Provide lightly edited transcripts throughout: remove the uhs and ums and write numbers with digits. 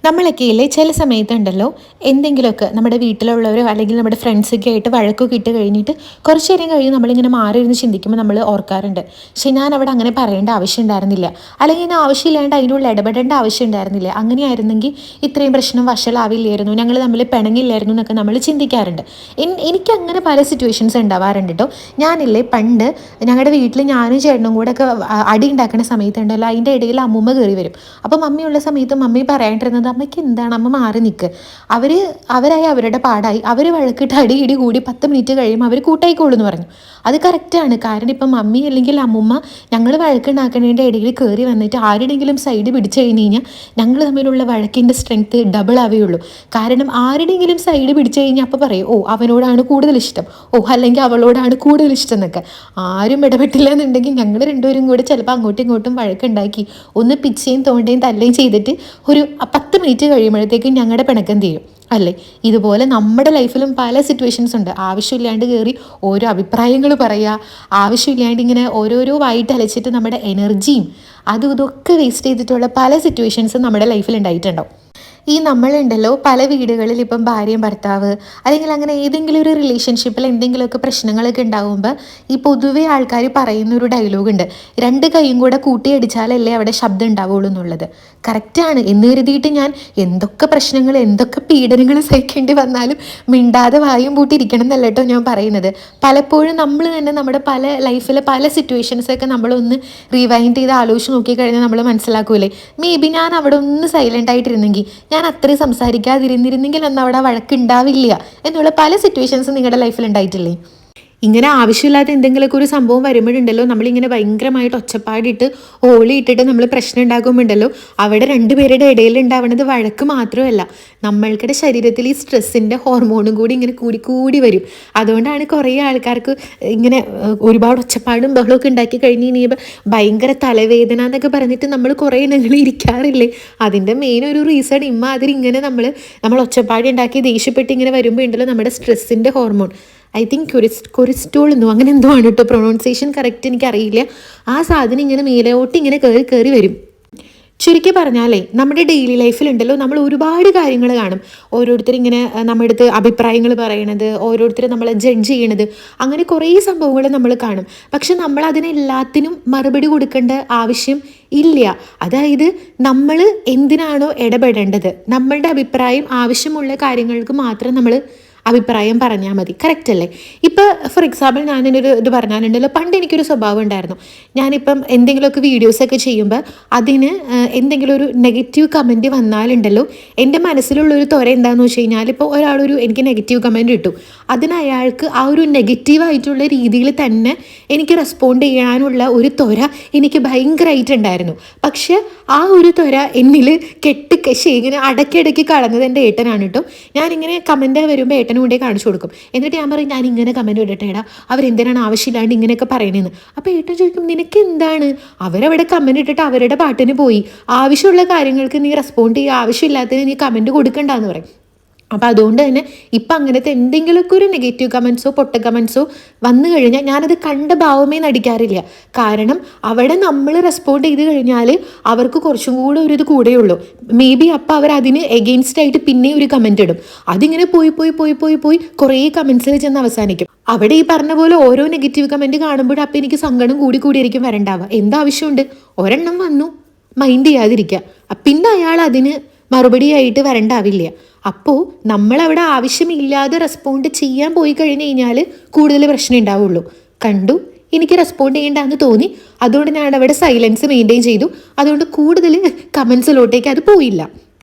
നമ്മളൊക്കെ ഇല്ലേ ചില സമയത്തുണ്ടല്ലോ എന്തെങ്കിലുമൊക്കെ നമ്മുടെ വീട്ടിലുള്ളവരോ അല്ലെങ്കിൽ നമ്മുടെ ഫ്രണ്ട്സൊക്കെ ആയിട്ട് വഴക്കൊക്കെ ഇട്ട് കഴിഞ്ഞിട്ട് കുറച്ച് നേരം കഴിഞ്ഞ് നമ്മളിങ്ങനെ മാറി ഇരുന്ന് ചിന്തിക്കുമ്പോൾ നമ്മൾ ഓർക്കാറുണ്ട്. പക്ഷെ ഞാൻ അവിടെ അങ്ങനെ പറയേണ്ട ആവശ്യം ഉണ്ടായിരുന്നില്ല, അല്ലെങ്കിൽ ഞാൻ ആവശ്യമില്ലാണ്ട് അതിനുള്ള ഇടപെടേണ്ട ആവശ്യം ഉണ്ടായിരുന്നില്ല, അങ്ങനെയായിരുന്നെങ്കിൽ ഇത്രയും പ്രശ്നം വഷളാവില്ലായിരുന്നു, ഞങ്ങൾ തമ്മിൽ പിണങ്ങില്ലായിരുന്നു എന്നൊക്കെ നമ്മൾ ചിന്തിക്കാറുണ്ട്. എനിക്ക് അങ്ങനെ പല സിറ്റുവേഷൻസ് ഉണ്ടാവാറുണ്ട് കേട്ടോ. ഞാനില്ലേ പണ്ട് ഞങ്ങളുടെ വീട്ടിൽ ഞാനും ചേട്ടനും കൂടെ ഒക്കെ അടി ഉണ്ടാക്കുന്ന സമയത്തുണ്ടല്ലോ, അതിൻ്റെ ഇടയിൽ അമ്മൂമ്മ കയറി വരും. അപ്പം മമ്മിയുള്ള സമയത്ത് മമ്മി പറയാണ്ടിരുന്നത്, അമ്മയ്ക്ക് എന്താണ്, അമ്മ മാറി നിൽക്ക്, അവരായി അവരുടെ പാടായി, അവർ വഴക്കിട്ട് അടി ഇടി കൂടി 10 മിനിറ്റ് കഴിയുമ്പോൾ അവർ കൂട്ടായിക്കോളൂ എന്ന് പറഞ്ഞു. അത് കറക്റ്റാണ്. കാരണം ഇപ്പം മമ്മി അല്ലെങ്കിൽ അമ്മുമ്മ ഞങ്ങൾ വഴക്കുണ്ടാക്കുന്നതിൻ്റെ ഇടയിൽ കയറി വന്നിട്ട് ആരുടെയെങ്കിലും സൈഡ് പിടിച്ചു കഴിഞ്ഞ് കഴിഞ്ഞാൽ ഞങ്ങൾ തമ്മിലുള്ള വഴക്കിൻ്റെ സ്ട്രെങ്ത്ത് ഡബിൾ ആവുകയുള്ളൂ. കാരണം ആരുടെയെങ്കിലും സൈഡ് പിടിച്ചു കഴിഞ്ഞാൽ അപ്പോൾ പറയും, ഓ അവനോടാണ് കൂടുതൽ ഇഷ്ടം, ഓ അല്ലെങ്കിൽ അവളോടാണ് കൂടുതൽ ഇഷ്ടം എന്നൊക്കെ. ആരും ഇടപെട്ടില്ല എന്നുണ്ടെങ്കിൽ ഞങ്ങൾ രണ്ടുപേരും കൂടെ ചിലപ്പോൾ അങ്ങോട്ടും ഇങ്ങോട്ടും വഴക്കുണ്ടാക്കി ഒന്ന് പിച്ചയും തോണ്ടയും തല്ലുകയും ചെയ്തിട്ട് ഒരു 10 മിനിറ്റ് കഴിയുമ്പോഴത്തേക്കും ഞങ്ങളുടെ പിണക്കം തീരും അല്ലേ. ഇതുപോലെ നമ്മുടെ ലൈഫിലും പല സിറ്റുവേഷൻസ് ഉണ്ട്. ആവശ്യമില്ലാണ്ട് കയറി ഓരോ അഭിപ്രായങ്ങൾ പറയുക, ആവശ്യമില്ലാണ്ട് ഇങ്ങനെ ഓരോരോ വായിട്ട് അലച്ചിട്ട് നമ്മുടെ എനർജിയും അതും ഇതൊക്കെ വേസ്റ്റ് ചെയ്തിട്ടുള്ള പല സിറ്റുവേഷൻസും നമ്മുടെ ലൈഫിൽ ഉണ്ടായിട്ടുണ്ടാവും. ഈ നമ്മളുണ്ടല്ലോ പല വീടുകളിൽ ഇപ്പം ഭാര്യയും ഭർത്താവ് അല്ലെങ്കിൽ അങ്ങനെ ഏതെങ്കിലും ഒരു റിലേഷൻഷിപ്പിൽ എന്തെങ്കിലുമൊക്കെ പ്രശ്നങ്ങളൊക്കെ ഉണ്ടാകുമ്പോൾ ഈ പൊതുവെ ആൾക്കാർ പറയുന്നൊരു ഡയലോഗുണ്ട്, രണ്ട് കൈയും കൂടെ കൂട്ടിയടിച്ചാലല്ലേ അവിടെ ശബ്ദം ഉണ്ടാവുള്ളൂ എന്നുള്ളത്. കറക്റ്റാണ് എന്ന് കരുതിയിട്ട് ഞാൻ എന്തൊക്കെ പ്രശ്നങ്ങൾ എന്തൊക്കെ പീഡനങ്ങൾ സഹിക്കേണ്ടി വന്നാലും മിണ്ടാതെ വായും പൂട്ടിയിരിക്കണം എന്നല്ല കേട്ടോ ഞാൻ പറയുന്നത്. പലപ്പോഴും നമ്മൾ തന്നെ നമ്മുടെ പല ലൈഫിലെ പല സിറ്റുവേഷൻസൊക്കെ നമ്മളൊന്ന് റിവൈൻഡ് ചെയ്ത് ആലോചിച്ച് നോക്കിക്കഴിഞ്ഞാൽ നമ്മൾ മനസ്സിലാക്കൂലേ, മേ ബി ഞാൻ അവിടെ ഒന്ന് സൈലൻ്റ് ആയിട്ടിരുന്നെങ്കിൽ, ഞാൻ അത്രയും സംസാരിക്കാതിരുന്നിരുന്നെങ്കിൽ അന്ന് അവിടെ വഴക്കുണ്ടാവില്ല എന്നുള്ള പല സിറ്റുവേഷൻസും നിങ്ങളുടെ ലൈഫിൽ ഉണ്ടായിട്ടില്ലേ? ഇങ്ങനെ ആവശ്യമില്ലാത്ത എന്തെങ്കിലുമൊക്കെ ഒരു സംഭവം വരുമ്പോഴുണ്ടല്ലോ നമ്മളിങ്ങനെ ഭയങ്കരമായിട്ട് ഒച്ചപ്പാടിട്ട് ഓളിയിട്ടിട്ട് നമ്മൾ പ്രശ്നം ഉണ്ടാക്കുമ്പോണ്ടല്ലോ അവിടെ രണ്ടുപേരുടെ ഇടയിൽ ഉണ്ടാവുന്നത് വഴക്ക് മാത്രമല്ല, നമ്മൾക്കിടെ ശരീരത്തിൽ ഈ സ്ട്രെസ്സിൻ്റെ ഹോർമോണും കൂടി ഇങ്ങനെ കൂടി വരും. അതുകൊണ്ടാണ് കുറേ ആൾക്കാർക്ക് ഇങ്ങനെ ഒരുപാട് ഒച്ചപ്പാടും ബഹളമൊക്കെ ഉണ്ടാക്കി കഴിഞ്ഞ് കഴിയുമ്പോൾ ഭയങ്കര തലവേദന എന്നൊക്കെ പറഞ്ഞിട്ട് നമ്മൾ കുറേ ഇനങ്ങൾ ഇരിക്കാറില്ലേ. അതിൻ്റെ മെയിൻ ഒരു റീസൺ ഇമ്മാതിരി ഇങ്ങനെ നമ്മൾ ഒച്ചപ്പാടി ഉണ്ടാക്കി ദേഷ്യപ്പെട്ട് ഇങ്ങനെ വരുമ്പോൾ ഉണ്ടല്ലോ നമ്മുടെ സ്ട്രെസ്സിൻ്റെ ഹോർമോൺ, ഐ തിങ്ക് കൊറിസ്റ്റോൾ എന്നോ അങ്ങനെ എന്തോ ആണ് കേട്ടോ, പ്രൊണൗൺസിയേഷൻ കറക്റ്റ് എനിക്കറിയില്ല. ആ സാധനം ഇങ്ങനെ മേലോട്ട് ഇങ്ങനെ കയറി വരും. ചുരുക്കി പറഞ്ഞാലേ നമ്മുടെ ഡെയിലി ലൈഫിലുണ്ടല്ലോ നമ്മൾ ഒരുപാട് കാര്യങ്ങൾ കാണും. ഓരോരുത്തർ ഇങ്ങനെ നമ്മുടെ അടുത്ത് അഭിപ്രായങ്ങൾ പറയണത്, ഓരോരുത്തർ നമ്മളെ ജഡ്ജ് ചെയ്യണത്, അങ്ങനെ കുറേ സംഭവങ്ങൾ നമ്മൾ കാണും. പക്ഷെ നമ്മൾ അതിനെല്ലാത്തിനും മറുപടി കൊടുക്കേണ്ട ആവശ്യം ഇല്ല. അതായത് നമ്മൾ എന്തിനാണോ ഇടപെടേണ്ടത്, നമ്മളുടെ അഭിപ്രായം ആവശ്യമുള്ള കാര്യങ്ങൾക്ക് മാത്രം നമ്മൾ അഭിപ്രായം പറഞ്ഞാൽ മതി. കറക്റ്റ് അല്ലേ? ഇപ്പോൾ ഫോർ എക്സാമ്പിൾ ഞാനൊരു ഇത് പറഞ്ഞാലുണ്ടല്ലോ, പണ്ട് എനിക്കൊരു സ്വഭാവം ഉണ്ടായിരുന്നു. ഞാനിപ്പം എന്തെങ്കിലുമൊക്കെ വീഡിയോസൊക്കെ ചെയ്യുമ്പോൾ അതിന് എന്തെങ്കിലും ഒരു നെഗറ്റീവ് കമൻറ്റ് വന്നാലുണ്ടല്ലോ, എൻ്റെ മനസ്സിലുള്ളൊരു ത്വര എന്താണെന്ന് വെച്ച് കഴിഞ്ഞാൽ, ഇപ്പോൾ എനിക്ക് നെഗറ്റീവ് കമൻറ്റ് ഇട്ടു, അതിന് അയാൾക്ക് ആ ഒരു നെഗറ്റീവായിട്ടുള്ള രീതിയിൽ തന്നെ എനിക്ക് റെസ്പോണ്ട് ചെയ്യാനുള്ള ഒരു ത്വര എനിക്ക് ഭയങ്കരമായിട്ടുണ്ടായിരുന്നു. പക്ഷെ ആ ഒരു ത്വര എന്നിൽ ഇങ്ങനെ അടക്കിടയ്ക്ക് കളഞ്ഞത് എൻ്റെ ഏട്ടനാണ് കേട്ടോ. ഞാനിങ്ങനെ കമൻറ്റ് വരുമ്പോൾ ഏട്ടൻ കൊണ്ടേ കാണിച്ചു കൊടുക്കും. എന്നിട്ട് ഞാൻ പറയും, ഞാൻ ഇങ്ങനെ കമൻറ്റ് ഇടട്ടേടാ, അവരെന്തിനാണ് ആവശ്യമില്ലാണ്ട് ഇങ്ങനെയൊക്കെ പറയണേന്ന്. അപ്പോൾ ഏട്ടൻ ചോദിക്കും, നിനക്ക് എന്താണ്, അവരവിടെ കമൻറ്റ് ഇട്ടിട്ട് അവരുടെ പാട്ടിന് പോയി, ആവശ്യമുള്ള കാര്യങ്ങൾക്ക് നീ റെസ്പോണ്ട് ചെയ്യുക, ആവശ്യമില്ലാത്തതിന് നീ കമൻറ്റ് കൊടുക്കണ്ടെന്ന് പറയും. അപ്പോൾ അതുകൊണ്ട് തന്നെ ഇപ്പം അങ്ങനത്തെ എന്തെങ്കിലുമൊക്കെ ഒരു നെഗറ്റീവ് കമൻസോ പൊട്ട കമൻസോ വന്നു കഴിഞ്ഞാൽ ഞാനത് കണ്ട ഭാവമേ നടിക്കാറില്ല. കാരണം അവിടെ നമ്മൾ റെസ്പോണ്ട് ചെയ്ത് കഴിഞ്ഞാൽ അവർക്ക് കുറച്ചും കൂടെ ഒരു ഇത് കൂടെയുള്ളൂ. മേ ബി അപ്പം അവരതിന് എഗെയിൻസ്റ്റ് ആയിട്ട് പിന്നെ ഒരു കമൻറ്റ് ഇടും. അതിങ്ങനെ പോയി കുറേ കമൻസിൽ ചെന്ന് അവസാനിക്കും. അവിടെ ഈ പറഞ്ഞ പോലെ ഓരോ നെഗറ്റീവ് കമൻറ്റ് കാണുമ്പോഴും അപ്പം എനിക്ക് സങ്കടം കൂടിയായിരിക്കും വരണ്ടാവുക. എന്താവശ്യമുണ്ട്, ഒരെണ്ണം വന്നു മൈൻഡ് ചെയ്യാതിരിക്കുക, പിന്നെ അയാൾ അതിന് മറുപടിയായിട്ട് വരണ്ടാവില്ല. അപ്പോൾ നമ്മളവിടെ ആവശ്യമില്ലാതെ റെസ്പോണ്ട് ചെയ്യാൻ പോയി കഴിഞ്ഞ് കഴിഞ്ഞാൽ കൂടുതൽ പ്രശ്നം ഉണ്ടാവുള്ളൂ. കണ്ടു, എനിക്ക് റെസ്പോണ്ട് ചെയ്യേണ്ടെന്ന് തോന്നി, അതുകൊണ്ട് ഞാൻ അവിടെ സൈലൻസ് മെയിൻറ്റെയിൻ ചെയ്തു. അതുകൊണ്ട് കൂടുതൽ കമൻസിലോട്ടേക്ക് അത് പോയില്ല.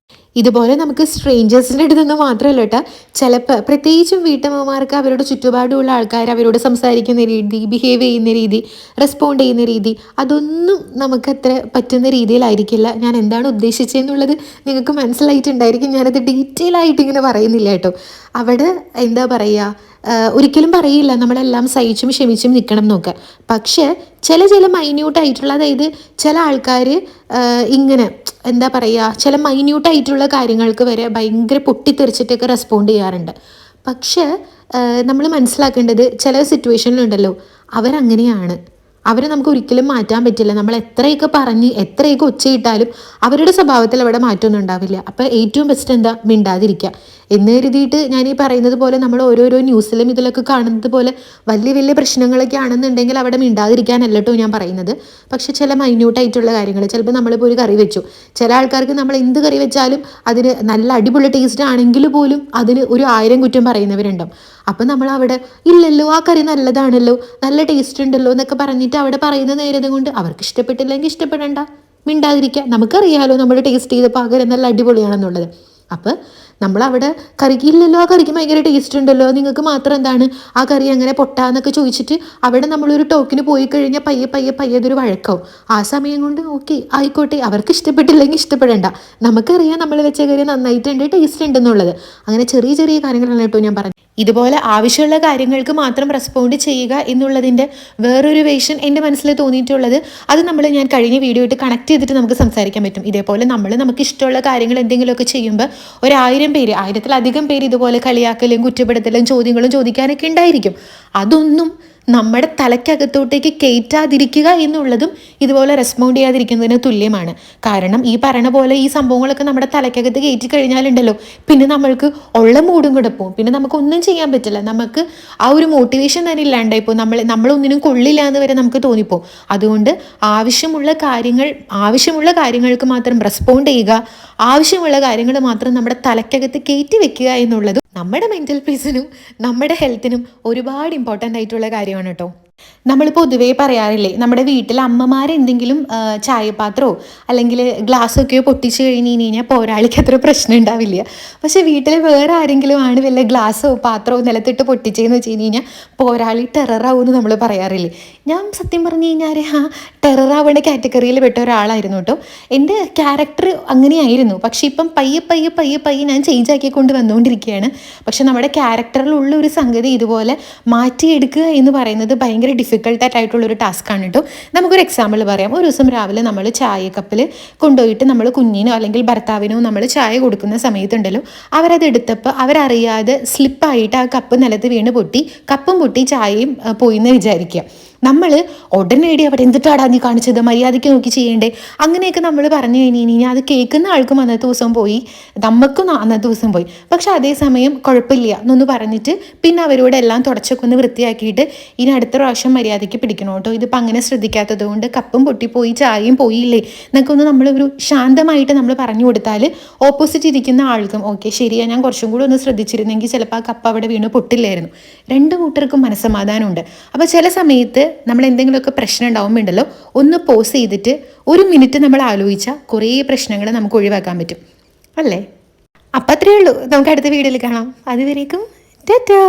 ഇതുപോലെ നമുക്ക് സ്ട്രേഞ്ചേഴ്സിൻ്റെ അടുത്ത് നിന്ന് മാത്രമല്ല കേട്ടോ, ചിലപ്പോൾ പ്രത്യേകിച്ചും വീട്ടമ്മമാർക്ക് അവരുടെ ചുറ്റുപാടുമുള്ള ആൾക്കാർ അവരോട് സംസാരിക്കുന്ന രീതി, ബിഹേവ് ചെയ്യുന്ന രീതി, റെസ്പോണ്ട് ചെയ്യുന്ന രീതി, അതൊന്നും നമുക്കത്ര പറ്റുന്ന രീതിയിലായിരിക്കില്ല. ഞാൻ എന്താണ് ഉദ്ദേശിച്ചതെന്നുള്ളത് നിങ്ങൾക്ക് മനസ്സിലായിട്ടുണ്ടായിരിക്കും. ഞാനത് ഡീറ്റെയിൽ ആയിട്ട് ഇങ്ങനെ പറയുന്നില്ല കേട്ടോ. അവിടെ എന്താ പറയുക, ഒരിക്കലും പറയില്ല നമ്മളെല്ലാം സഹിച്ചും ക്ഷമിച്ചും നിൽക്കണം എന്നൊക്കെ. പക്ഷേ ചില മൈന്യൂട്ടായിട്ടുള്ള, അതായത് ചില ആൾക്കാർ ഇങ്ങനെ എന്താ പറയുക, ചില മൈന്യൂട്ടായിട്ടുള്ള കാര്യങ്ങൾക്ക് വരെ ഭയങ്കര പൊട്ടിത്തെറിച്ചിട്ടൊക്കെ റെസ്പോണ്ട് ചെയ്യാറുണ്ട്. പക്ഷേ നമ്മൾ മനസ്സിലാക്കേണ്ടത് ചില സിറ്റുവേഷനിലുണ്ടല്ലോ അവരങ്ങനെയാണ്, അവരെ നമുക്ക് ഒരിക്കലും മാറ്റാൻ പറ്റില്ല. നമ്മൾ എത്രയൊക്കെ പറഞ്ഞ് എത്രയൊക്കെ ഒച്ചയിട്ടാലും അവരുടെ സ്വഭാവത്തിൽ അവിടെ മാറ്റമൊന്നും ഉണ്ടാവില്ല. അപ്പോൾ ഏറ്റവും ബെസ്റ്റ് എന്താ, മിണ്ടാതിരിക്കുക എന്ന് കരുതിയിട്ട് ഞാൻ ഈ പറയുന്നത് പോലെ നമ്മൾ ഓരോരോ ന്യൂസിലും ഇതിലൊക്കെ കാണുന്നത് പോലെ വലിയ വലിയ പ്രശ്നങ്ങളൊക്കെ ആണെന്നുണ്ടെങ്കിൽ അവിടെ മിണ്ടാതിരിക്കാനല്ല കേട്ടോ ഞാൻ പറയുന്നത്. പക്ഷെ ചില മൈന്യൂട്ടായിട്ടുള്ള കാര്യങ്ങൾ, ചിലപ്പോൾ നമ്മളിപ്പോൾ ഒരു കറി വെച്ചു, ചില ആൾക്കാർക്ക് നമ്മൾ എന്ത് കറി വെച്ചാലും അതിന് നല്ല അടിപൊളി ടേസ്റ്റ് ആണെങ്കിൽ പോലും അതിന് ഒരു 1000 കുറ്റം പറയുന്നവരുണ്ടാവും. അപ്പം നമ്മൾ അവിടെ ഇല്ലല്ലോ ആ കറി നല്ലതാണല്ലോ, നല്ല ടേസ്റ്റ് ഉണ്ടല്ലോ എന്നൊക്കെ പറഞ്ഞിട്ട് അവിടെ പറയുന്ന നേരം കൊണ്ട് അവർക്ക് ഇഷ്ടപ്പെട്ടില്ലെങ്കിൽ ഇഷ്ടപ്പെടണ്ട, മിണ്ടാതിരിക്കുക. നമുക്കറിയാലോ നമ്മുടെ ടേസ്റ്റ് ചെയ്തപ്പോൾ ആ കറി നല്ല അടിപൊളിയാണെന്നുള്ളത്. അപ്പം നമ്മളവിടെ കറിക്ക് ഇല്ലല്ലോ ആ കറിക്ക് ഭയങ്കര ടേസ്റ്റ് ഉണ്ടല്ലോ, നിങ്ങൾക്ക് മാത്രം എന്താണ് ആ കറി അങ്ങനെ പൊട്ടാന്നൊക്കെ ചോദിച്ചിട്ട് അവിടെ നമ്മളൊരു ടോക്കിന് പോയി കഴിഞ്ഞാൽ പയ്യെ പയ്യെ പയ്യെ അതൊരു വഴക്കാവും. ആ സമയം കൊണ്ട് ഓക്കെ ആയിക്കോട്ടെ, അവർക്ക് ഇഷ്ടപ്പെട്ടില്ലെങ്കിൽ ഇഷ്ടപ്പെടേണ്ട, നമുക്കറിയാം നമ്മൾ വെച്ച കറി നന്നായിട്ടുണ്ട്, ടേസ്റ്റ് ഉണ്ടെന്നുള്ളത്. അങ്ങനെ ചെറിയ ചെറിയ കാര്യങ്ങളാണ് കേട്ടോ ഞാൻ പറഞ്ഞത്. ഇതുപോലെ ആവശ്യമുള്ള കാര്യങ്ങൾക്ക് മാത്രം റെസ്പോണ്ട് ചെയ്യുക എന്നുള്ളതിൻ്റെ വേറൊരു വേഷൻ എൻ്റെ മനസ്സിൽ തോന്നിയിട്ടുള്ളത്, അത് ഞാൻ കഴിഞ്ഞ വീഡിയോ ആയിട്ട് കണക്ട് ചെയ്തിട്ട് നമുക്ക് സംസാരിക്കാൻ പറ്റും. ഇതേപോലെ നമുക്ക് ഇഷ്ടമുള്ള കാര്യങ്ങൾ എന്തെങ്കിലുമൊക്കെ ചെയ്യുമ്പോൾ 1000 പേര്, 1000-ലധികം പേര് ഇതുപോലെ കളിയാക്കലും കുറ്റപ്പെടുത്തലും ചോദ്യങ്ങളും ചോദിക്കാനൊക്കെ ഉണ്ടായിരിക്കും. അതൊന്നും നമ്മുടെ തലയ്ക്കകത്തോട്ടേക്ക് കയറ്റാതിരിക്കുക എന്നുള്ളതും ഇതുപോലെ റെസ്പോണ്ട് ചെയ്യാതിരിക്കുന്നതിന് തുല്യമാണ്. കാരണം ഈ പറയണ പോലെ ഈ സംഭവങ്ങളൊക്കെ നമ്മുടെ തലയ്ക്കകത്ത് കയറ്റി കഴിഞ്ഞാലുണ്ടല്ലോ, പിന്നെ നമ്മൾക്ക് ഉള്ള മൂടും കൂടെ പോകും, പിന്നെ നമുക്കൊന്നും ചെയ്യാൻ പറ്റില്ല. നമുക്ക് ആ ഒരു മോട്ടിവേഷൻ തന്നെ ഇല്ലാണ്ടായിപ്പോൾ നമ്മളൊന്നിനും കൊള്ളില്ല എന്ന് വരെ നമുക്ക് തോന്നിപ്പോകും. അതുകൊണ്ട് ആവശ്യമുള്ള കാര്യങ്ങൾക്ക് മാത്രം റെസ്പോണ്ട് ചെയ്യുക, ആവശ്യമുള്ള കാര്യങ്ങൾ മാത്രം നമ്മുടെ തലയ്ക്കകത്ത് കയറ്റി വെക്കുക എന്നുള്ളതും നമ്മുടെ മെൻ്റൽ പീസിനും നമ്മുടെ ഹെൽത്തിനും ഒരുപാട് ഇമ്പോർട്ടൻ്റ് ആയിട്ടുള്ള കാര്യമാണ് കേട്ടോ. നമ്മൾ പൊതുവേ പറയാറില്ലേ, നമ്മുടെ വീട്ടിൽ അമ്മമാരെന്തെങ്കിലും ചായപാത്രമോ അല്ലെങ്കിൽ ഗ്ലാസ്സൊക്കെയോ പൊട്ടിച്ച് കഴിഞ്ഞ് കഴിഞ്ഞാൽ പോരാളിക്ക് അത്ര പ്രശ്നം ഉണ്ടാവില്ല. പക്ഷേ വീട്ടിൽ വേറെ ആരെങ്കിലും ആണ് വല്ല ഗ്ലാസ്സോ പാത്രമോ നിലത്തിട്ട് പൊട്ടിച്ചതെന്ന് വെച്ച് കഴിഞ്ഞ് കഴിഞ്ഞാൽ പോരാളി ടെററാവുമെന്ന് നമ്മൾ പറയാറില്ലേ. ഞാൻ സത്യം പറഞ്ഞു കഴിഞ്ഞാൽ ടെററാവേണ്ട കാറ്റഗറിയിൽ പെട്ട ഒരാളായിരുന്നു കേട്ടോ. എൻ്റെ ക്യാരക്ടർ അങ്ങനെയായിരുന്നു. പക്ഷേ ഇപ്പം പയ്യെ പയ്യെ പയ്യെ പയ്യെ ഞാൻ ചേഞ്ച് ആക്കിക്കൊണ്ട് വന്നുകൊണ്ടിരിക്കുകയാണ്. പക്ഷെ നമ്മുടെ ക്യാരക്ടറിലുള്ള ഒരു സംഗതി ഇതുപോലെ മാറ്റിയെടുക്കുക എന്ന് പറയുന്നത് ഭയങ്കര ഡിഫിക്കൽട്ടായിട്ടുള്ളൊരു ടാസ്ക്കാണ് കേട്ടോ. നമുക്കൊരു എക്സാമ്പിൾ പറയാം. ഒരു ദിവസം രാവിലെ നമ്മൾ ചായ കപ്പിൽ കൊണ്ടുപോയിട്ട് നമ്മൾ കുഞ്ഞിനോ അല്ലെങ്കിൽ ഭർത്താവിനോ നമ്മൾ ചായ കൊടുക്കുന്ന സമയത്തുണ്ടല്ലോ, അവരത് എടുത്തപ്പോൾ അവരറിയാതെ സ്ലിപ്പായിട്ട് ആ കപ്പ് നിലത്ത് വീണ് പൊട്ടി, കപ്പും പൊട്ടി ചായയും പോയി എന്ന് വിചാരിക്കുക. നമ്മൾ ഉടനടി അവിടെ എന്തിട്ടാടാ നീ കാണിച്ചത്, മര്യാദയ്ക്ക് നോക്കി ചെയ്യേണ്ടേ, അങ്ങനെയൊക്കെ നമ്മൾ പറഞ്ഞു കഴിഞ്ഞ് കഴിഞ്ഞാൽ അത് കേൾക്കുന്ന ആൾക്കും അന്നത്തെ ദിവസം പോയി, നമുക്കും അന്നത്തെ ദിവസം പോയി. പക്ഷെ അതേസമയം കുഴപ്പമില്ല എന്നൊന്ന് പറഞ്ഞിട്ട് പിന്നെ അവരോട് എല്ലാം തുടച്ചൊക്കെ ഒന്ന് വൃത്തിയാക്കിയിട്ട് ഇനി അടുത്ത പ്രാവശ്യം മര്യാദയ്ക്ക് പിടിക്കണം കേട്ടോ, ഇതിപ്പോൾ അങ്ങനെ ശ്രദ്ധിക്കാത്തത് കൊണ്ട് കപ്പും പൊട്ടിപ്പോയി ചായയും പോയില്ലേ എന്നൊക്കെ ഒന്ന് നമ്മളൊരു ശാന്തമായിട്ട് നമ്മൾ പറഞ്ഞു കൊടുത്താൽ ഓപ്പോസിറ്റ് ഇരിക്കുന്ന ആൾക്കും ഓക്കെ ശരിയാ, ഞാൻ കുറച്ചും കൂടി ഒന്ന് ശ്രദ്ധിച്ചിരുന്നെങ്കിൽ ചിലപ്പോൾ ആ കപ്പ് അവിടെ വീണ് പൊട്ടില്ലായിരുന്നു. രണ്ട് കൂട്ടർക്കും മനസ്സമാധാനമുണ്ട്. അപ്പോൾ ചില സമയത്ത് നമ്മൾ എന്തെങ്കിലുമൊക്കെ പ്രശ്നം ഉണ്ടാവുമ്പോണ്ടല്ലോ, ഒന്ന് പോസ് ചെയ്തിട്ട് 1 മിനിറ്റ് നമ്മൾ ആലോചിച്ചാൽ കുറേ പ്രശ്നങ്ങൾ നമുക്ക് ഒഴിവാക്കാൻ പറ്റും അല്ലേ. അപ്പം അത്രയേ ഉള്ളൂ. നമുക്ക് അടുത്ത വീഡിയോയിൽ കാണാം. അതുവരേക്കും ടാറ്റാ.